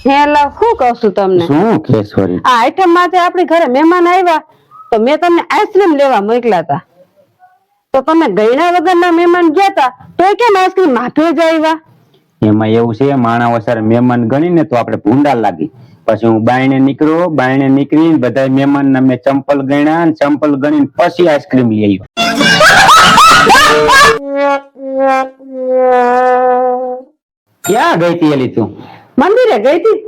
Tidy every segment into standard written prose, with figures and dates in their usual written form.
હેલા શું કહું છું તમને? શું કેશવરી? આ આઈટમ માટે આપણી ઘરે મહેમાન આવ્યા તો મેં તમને આઈસ્ક્રીમ લેવા મોકલ્યા હતા, તો તમે ગયણા વગરના મહેમાન ગયા હતા તો કેમ આઈસ્ક્રીમ માથે જ આવ્યા? એમાં એવું છે, માણા વસારે મહેમાન ગણીને તો આપણે ભૂંડા લાગી. પછી હું બાયણે નીકળીને બધા મહેમાન ના મેં ચંપલ ગણ્યા, ચંપલ ગણીને પછી આઈસ્ક્રીમ લઈ આવ્યો. ક્યાં ગઈ તી એલી તું? મંદિરે ગઈ હતી.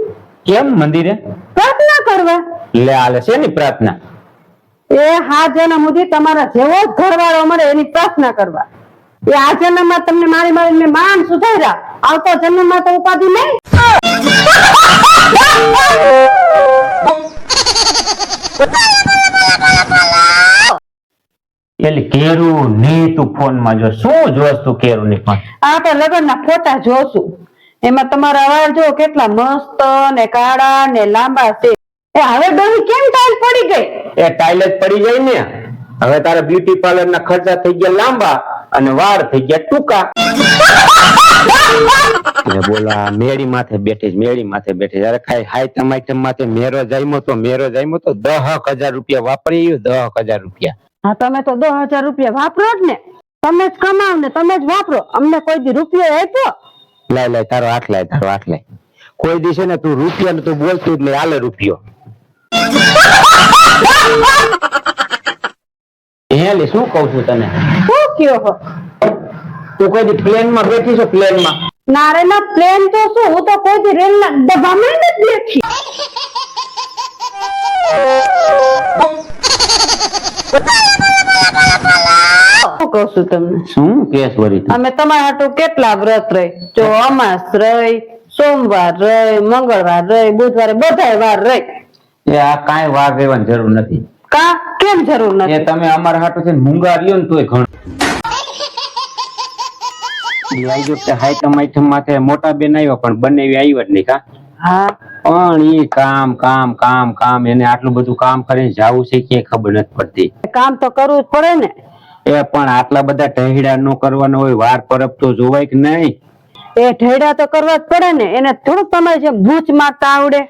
કેમ મંદિરે? પ્રાર્થના કરવા. લે આલે છે ની પ્રાર્થના? એ હા જન્મ સુધી તમારા જેવો જ ઘરવાળો મળે એની પ્રાર્થના કરવા. એ આ જન્મમાં તમને મારી મારીને માન સુધાર્યા, આવતો જન્મમાં તો ઉપાધિ નહીં. એલી કેરું ની તું ફોન માં જો શું જોસ તું કેરું ની પણ? આપણે લગ્નના ફોટા જોશું, એમાં તમારા વાળ જો કેટલા મસ્ત ને કાળા ને લાંબા છે. એ હવે ડોહી કેમ ટાઈલ પડી ગઈ? એ ટાઈલ જ પડી જાય ને. હવે તારા બ્યુટી પાર્લર ના ખર્ચા થઈ ગયા લાંબા અને વાળ થઈ ગયા ટૂંકા. બોલા મેળી માથે બેઠી અરે ખાઈ હાય ટમાટમ માથે મેરો જાયમો તો 10,000 રૂપિયા વાપરી 10,000 રૂપિયા. હા, તમે તો 10,000 રૂપિયા વાપરો જ ને, તમે જ કમાવ ને તમે જ વાપરો, અમને કોઈ દી રૂપિયો આપ્યો? લાય તારો હાથ લાય. કોઈ દી છે ને તું રૂપિયા ને તું બોલતું એટલે હાલે રૂપિયો. હેલી શું કહું છું તને? શું કયો હો? તું કોઈ દી પ્લેન માં બેઠી છો? પ્લેન માં? ના રે ના, પ્લેન તો શું, હું તો કોઈ દી રેલ ના ડબ્બામાં જ બેઠી. શું કહું છું તમને? શું કેશવરી? અમે તમારા હાટુ કેટલા વ્રત રહી, જો અમાસ રહી, સોમવાર રહી, મંગળવાર રહી, બુધવારે બધાય વાર રહી. એ આ કાંઈ વાર રહેવાની જરૂર નથી. કા કેમ જરૂર નથી? એ તમે અમારા હાટુ છે મૂંગા રહ્યો ને તોય ઘણું. હાય ટમાટમ માથે મોટા બેન આવ્યો પણ બંને આવ્યો જ નહીં. કા હા, પણ ઈ કામ એને આટલું બધું કામ કરીને જાવું છે કે ખબર નથી પડતી. કામ તો કરવું જ પડે ને. એ પણ આટલા બધા ઢહેડા નો કરવાનો હોય, વાર પરબ તો જોવાય કે નહીં? એ ઢેડા તો કરવા જ પડે ને, એને થોડુંક તમારે જેમ ભૂચ મારતા આવડે?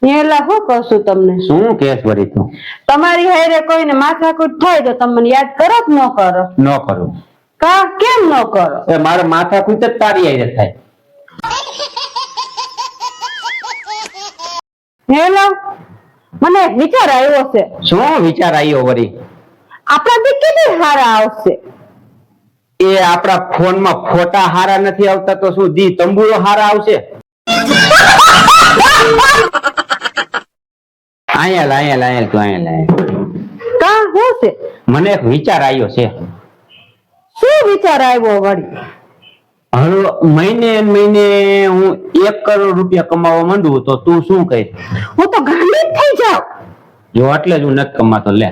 હેલા શું કહું છું તમને? શું કેશવરી તું? તમારી હારે કોઈને માથાકૂટ થાય તો તમે મને યાદ કરો કે ન કરો? ન કરું. કા કેમ ન કરો? એ મારે માથાકૂટ જ તારી હારે થાય. હેલો, મને એક વિચાર આવ્યો છે. શું વિચાર આવ્યો વળી? આપણા દી કેટલી હારા આવશે? એ આપણા ફોન માં ફોટા હારા નથી આવતા તો શું દી તંબુરો હારા આવશે? અહીંયા કા શું છે? મને એક વિચાર આવ્યો છે. શું વિચાર આવ્યો વળી? હવે મહિને હું 1 કરોડ રૂપિયા કમાવા માંડું તો તું શું કહીશ? હું તો ગાંડી જ થઈ જાઉં. જો એટલે જ હું નથી કમાતો. લે